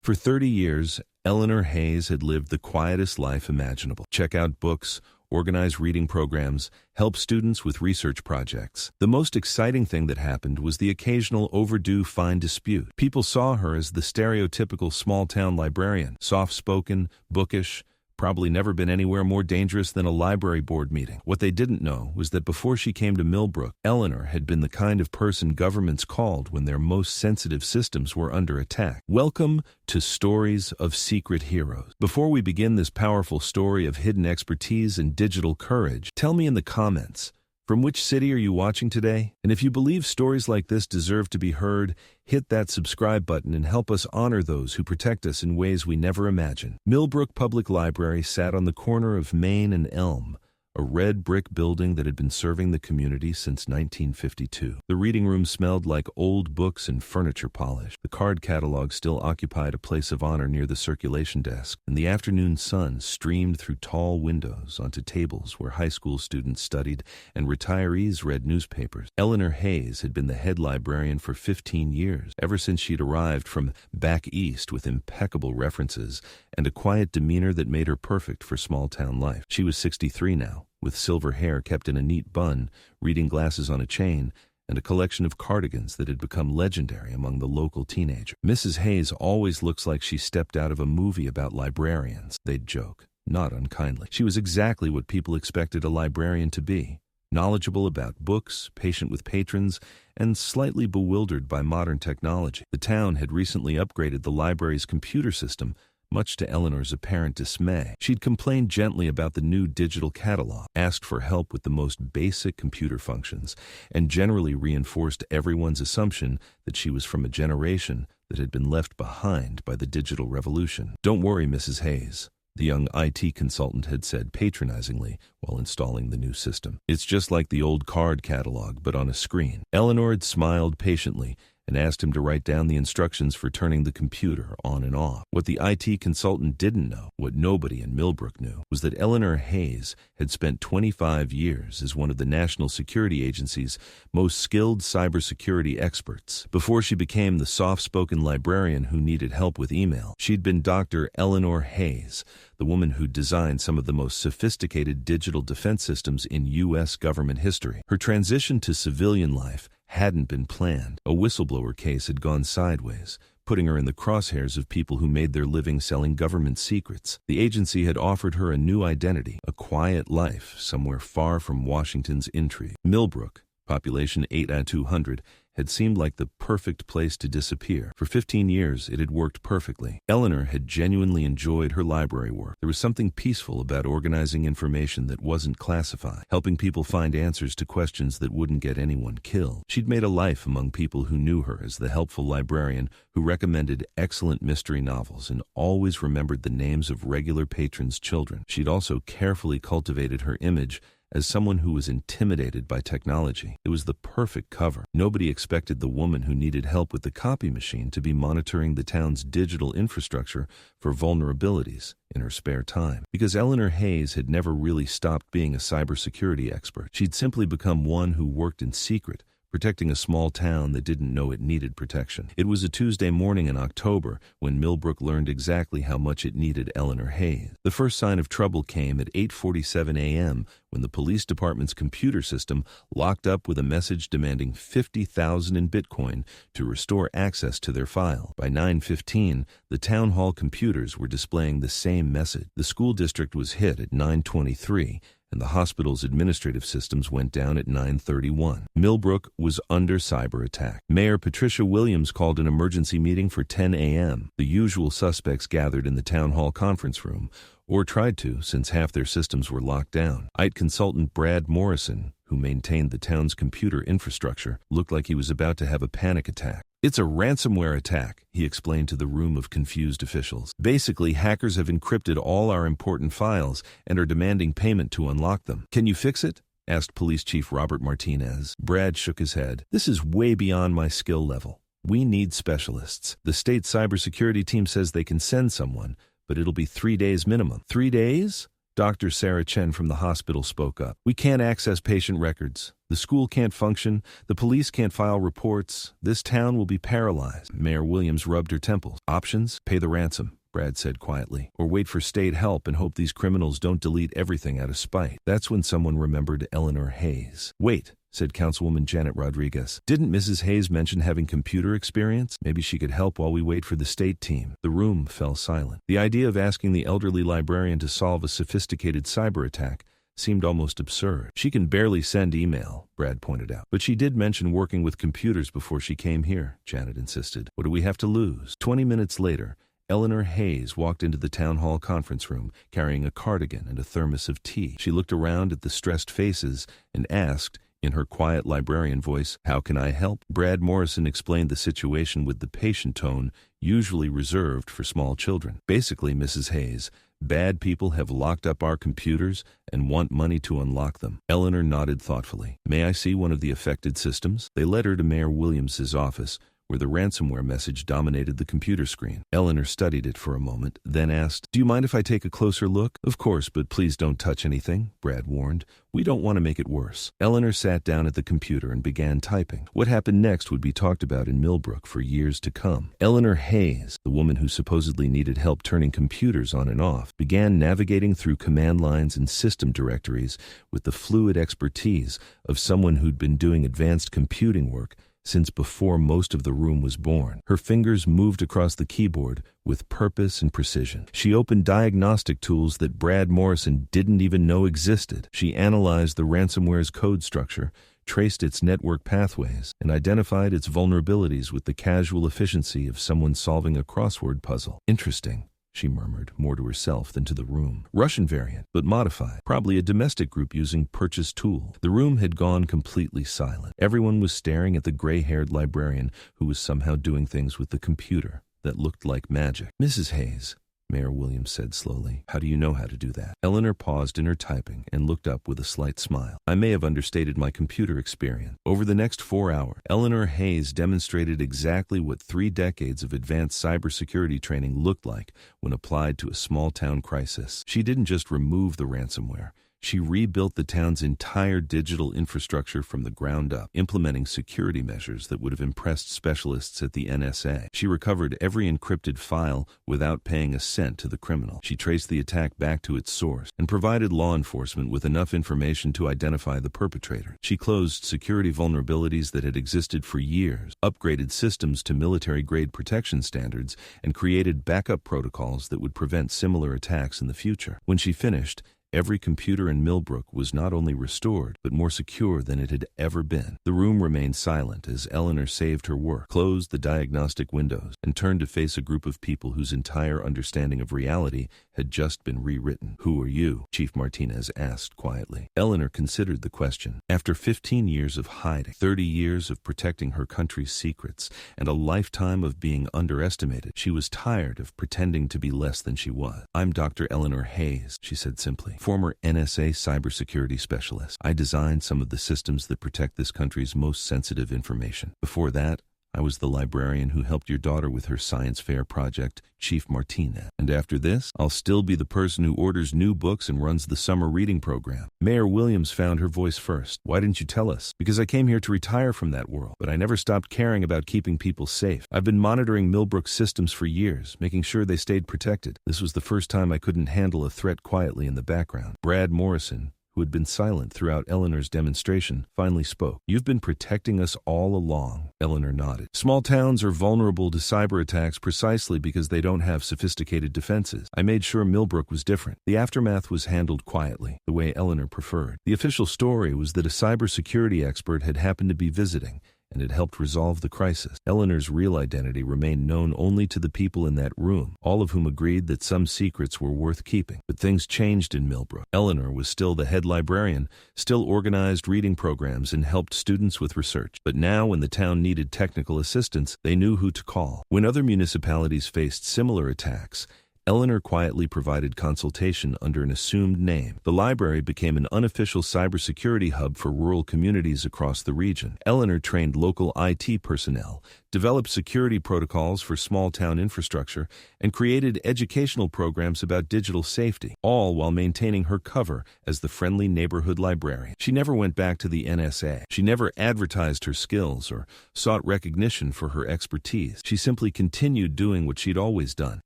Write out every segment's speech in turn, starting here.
For 30 years, Eleanor Hayes had lived the quietest life imaginable. Check out books, organize reading programs, help students with research projects. The most exciting thing that happened was the occasional overdue fine dispute. People saw her as the stereotypical small-town librarian, soft-spoken, bookish, probably never been anywhere more dangerous than a library board meeting. What they didn't know was that before she came to Millbrook, Eleanor had been the kind of person governments called when their most sensitive systems were under attack. Welcome to Stories of Secret Heroes. Before we begin this powerful story of hidden expertise and digital courage, tell me in the comments, from which city are you watching today? And if you believe stories like this deserve to be heard, hit that subscribe button and help us honor those who protect us in ways we never imagined. Millbrook Public Library sat on the corner of Main and Elm, a red brick building that had been serving the community since 1952. The reading room smelled like old books and furniture polish. The card catalog still occupied a place of honor near the circulation desk, and the afternoon sun streamed through tall windows onto tables where high school students studied and retirees read newspapers. Eleanor Hayes had been the head librarian for 15 years, ever since she'd arrived from back east with impeccable references and a quiet demeanor that made her perfect for small-town life. She was 63 now, with silver hair kept in a neat bun, reading glasses on a chain, and a collection of cardigans that had become legendary among the local teenagers. Mrs. Hayes always looks like she stepped out of a movie about librarians, they'd joke, not unkindly. She was exactly what people expected a librarian to be: knowledgeable about books, patient with patrons, and slightly bewildered by modern technology. The town had recently upgraded the library's computer system, much to Eleanor's apparent dismay. She'd complained gently about the new digital catalog, asked for help with the most basic computer functions, and generally reinforced everyone's assumption that she was from a generation that had been left behind by the digital revolution. "Don't worry, Mrs. Hayes," the young IT consultant had said patronizingly while installing the new system. "It's just like the old card catalog, but on a screen." Eleanor had smiled patiently and asked him to write down the instructions for turning the computer on and off. What the IT consultant didn't know, what nobody in Millbrook knew, was that Eleanor Hayes had spent 25 years as one of the National Security Agency's most skilled cybersecurity experts. Before she became the soft-spoken librarian who needed help with email, she'd been Dr. Eleanor Hayes, the woman who designed some of the most sophisticated digital defense systems in U.S. government history. Her transition to civilian life hadn't been planned. A whistleblower case had gone sideways, putting her in the crosshairs of people who made their living selling government secrets. The agency had offered her a new identity, a quiet life somewhere far from Washington's intrigue. Millbrook, population 8 out of 200, had seemed like the perfect place to disappear. For 15 years, it had worked perfectly. Eleanor had genuinely enjoyed her library work. There was something peaceful about organizing information that wasn't classified, helping people find answers to questions that wouldn't get anyone killed. She'd made a life among people who knew her as the helpful librarian who recommended excellent mystery novels and always remembered the names of regular patrons' children. She'd also carefully cultivated her image as someone who was intimidated by technology. It was the perfect cover. Nobody expected the woman who needed help with the copy machine to be monitoring the town's digital infrastructure for vulnerabilities in her spare time. Because Eleanor Hayes had never really stopped being a cybersecurity expert. She'd simply become one who worked in secret, protecting a small town that didn't know it needed protection. It was a Tuesday morning in October when Millbrook learned exactly how much it needed Eleanor Hayes. The first sign of trouble came at 8:47 a.m. when the police department's computer system locked up with a message demanding $50,000 in Bitcoin to restore access to their file. By 9:15, the town hall computers were displaying the same message. The school district was hit at 9:23, and the hospital's administrative systems went down at 9:31. Millbrook was under cyber attack. Mayor Patricia Williams called an emergency meeting for 10 a.m. The usual suspects gathered in the town hall conference room, or tried to, since half their systems were locked down. IT consultant Brad Morrison, who maintained the town's computer infrastructure, looked like he was about to have a panic attack. "It's a ransomware attack," he explained to the room of confused officials. "Basically, hackers have encrypted all our important files and are demanding payment to unlock them. Can you fix it?" asked Police Chief Robert Martinez. Brad shook his head. "This is way beyond my skill level. We need specialists. The state cybersecurity team says they can send someone, but it'll be 3 days minimum." 3 days? Dr. Sarah Chen from the hospital spoke up. We can't access patient records. The school can't function. The police can't file reports. This town will be paralyzed. Mayor Williams rubbed her temples. Options? Pay the ransom, Brad said quietly, or wait for state help and hope these criminals don't delete everything out of spite. That's when someone remembered Eleanor Hayes. Wait, said Councilwoman Janet Rodriguez. Didn't Mrs. Hayes mention having computer experience? Maybe she could help while we wait for the state team. The room fell silent. The idea of asking the elderly librarian to solve a sophisticated cyber attack seemed almost absurd. She can barely send email, Brad pointed out. But she did mention working with computers before she came here, Janet insisted. What do we have to lose? 20 minutes later, Eleanor Hayes walked into the town hall conference room, carrying a cardigan and a thermos of tea. She looked around at the stressed faces and asked, in her quiet librarian voice, "How can I help?" Brad Morrison explained the situation with the patient tone usually reserved for small children. Basically, Mrs. Hayes, bad people have locked up our computers and want money to unlock them. Eleanor nodded thoughtfully. May I see one of the affected systems? They led her to Mayor Williams's office, where the ransomware message dominated the computer screen. Eleanor studied it for a moment, then asked, "Do you mind if I take a closer look?" "Of course, but please don't touch anything," Brad warned. "We don't want to make it worse." Eleanor sat down at the computer and began typing. What happened next would be talked about in Millbrook for years to come. Eleanor Hayes, the woman who supposedly needed help turning computers on and off, began navigating through command lines and system directories with the fluid expertise of someone who'd been doing advanced computing work since before most of the room was born. Her fingers moved across the keyboard with purpose and precision. She opened diagnostic tools that Brad Morrison didn't even know existed. She analyzed the ransomware's code structure, traced its network pathways, and identified its vulnerabilities with the casual efficiency of someone solving a crossword puzzle. Interesting, she murmured, more to herself than to the room. Russian variant, but modified. Probably a domestic group using purchased tool. The room had gone completely silent. Everyone was staring at the gray-haired librarian who was somehow doing things with the computer that looked like magic. "Mrs. Hayes," Mayor Williams said slowly, "how do you know how to do that?" Eleanor paused in her typing and looked up with a slight smile. "I may have understated my computer experience." Over the next 4 hours, Eleanor Hayes demonstrated exactly what 3 decades of advanced cybersecurity training looked like when applied to a small-town crisis. She didn't just remove the ransomware. She rebuilt the town's entire digital infrastructure from the ground up, implementing security measures that would have impressed specialists at the NSA. She recovered every encrypted file without paying a cent to the criminal. She traced the attack back to its source and provided law enforcement with enough information to identify the perpetrator. She closed security vulnerabilities that had existed for years, upgraded systems to military-grade protection standards, and created backup protocols that would prevent similar attacks in the future. When she finished, every computer in Millbrook was not only restored, but more secure than it had ever been. The room remained silent as Eleanor saved her work, closed the diagnostic windows, and turned to face a group of people whose entire understanding of reality had just been rewritten. "Who are you?" Chief Martinez asked quietly. Eleanor considered the question. After 15 years of hiding, 30 years of protecting her country's secrets, and a lifetime of being underestimated, she was tired of pretending to be less than she was. "I'm Dr. Eleanor Hayes," she said simply. "Former NSA cybersecurity specialist. I designed some of the systems that protect this country's most sensitive information. Before that, I was the librarian who helped your daughter with her science fair project, Chief Martinez. And after this, I'll still be the person who orders new books and runs the summer reading program." Mayor Williams found her voice first. "Why didn't you tell us?" "Because I came here to retire from that world, but I never stopped caring about keeping people safe. I've been monitoring Millbrook's systems for years, making sure they stayed protected. This was the first time I couldn't handle a threat quietly in the background." Brad Morrison, who had been silent throughout Eleanor's demonstration, finally spoke. "You've been protecting us all along." Eleanor nodded. "Small towns are vulnerable to cyber attacks precisely because they don't have sophisticated defenses. I made sure Millbrook was different. The aftermath was handled quietly, the way Eleanor preferred. The official story was that a cybersecurity expert had happened to be visiting and had helped resolve the crisis. Eleanor's real identity remained known only to the people in that room, all of whom agreed that some secrets were worth keeping. But things changed in Millbrook. Eleanor was still the head librarian, still organized reading programs and helped students with research. But now, when the town needed technical assistance, they knew who to call. When other municipalities faced similar attacks, Eleanor quietly provided consultation under an assumed name. The library became an unofficial cybersecurity hub for rural communities across the region. Eleanor trained local IT personnel, developed security protocols for small-town infrastructure, and created educational programs about digital safety, all while maintaining her cover as the friendly neighborhood librarian. She never went back to the NSA. She never advertised her skills or sought recognition for her expertise. She simply continued doing what she'd always done,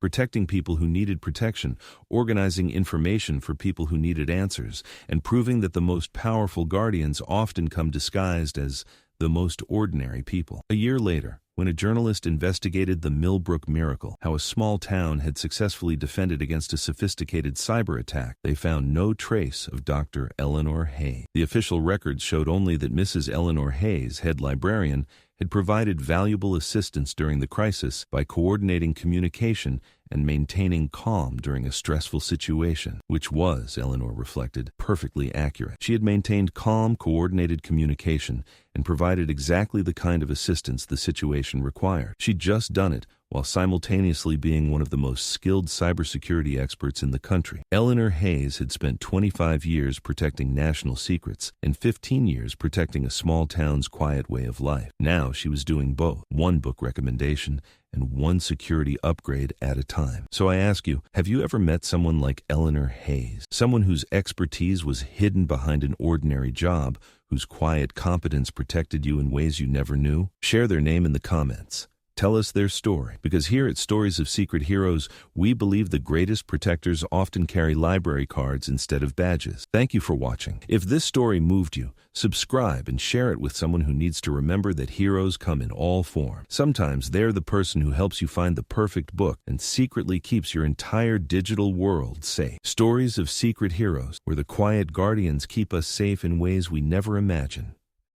protecting people who needed protection, organizing information for people who needed answers, and proving that the most powerful guardians often come disguised as the most ordinary people. A year later, when a journalist investigated the Millbrook miracle, how a small town had successfully defended against a sophisticated cyber attack, they found no trace of Dr. Eleanor Hayes. The official records showed only that Mrs. Eleanor Hayes, head librarian, had provided valuable assistance during the crisis by coordinating communication and maintaining calm during a stressful situation, which was, Eleanor reflected, perfectly accurate. She had maintained calm, coordinated communication and provided exactly the kind of assistance the situation required. She'd just done it while simultaneously being one of the most skilled cybersecurity experts in the country. Eleanor Hayes had spent 25 years protecting national secrets and 15 years protecting a small town's quiet way of life. Now she was doing both, one book recommendation and one security upgrade at a time. So I ask you, have you ever met someone like Eleanor Hayes? Someone whose expertise was hidden behind an ordinary job, whose quiet competence protected you in ways you never knew? Share their name in the comments. Tell us their story, because here at Stories of Secret Heroes, we believe the greatest protectors often carry library cards instead of badges. Thank you for watching. If this story moved you, subscribe and share it with someone who needs to remember that heroes come in all forms. Sometimes they're the person who helps you find the perfect book and secretly keeps your entire digital world safe. Stories of Secret Heroes, where the quiet guardians keep us safe in ways we never imagined.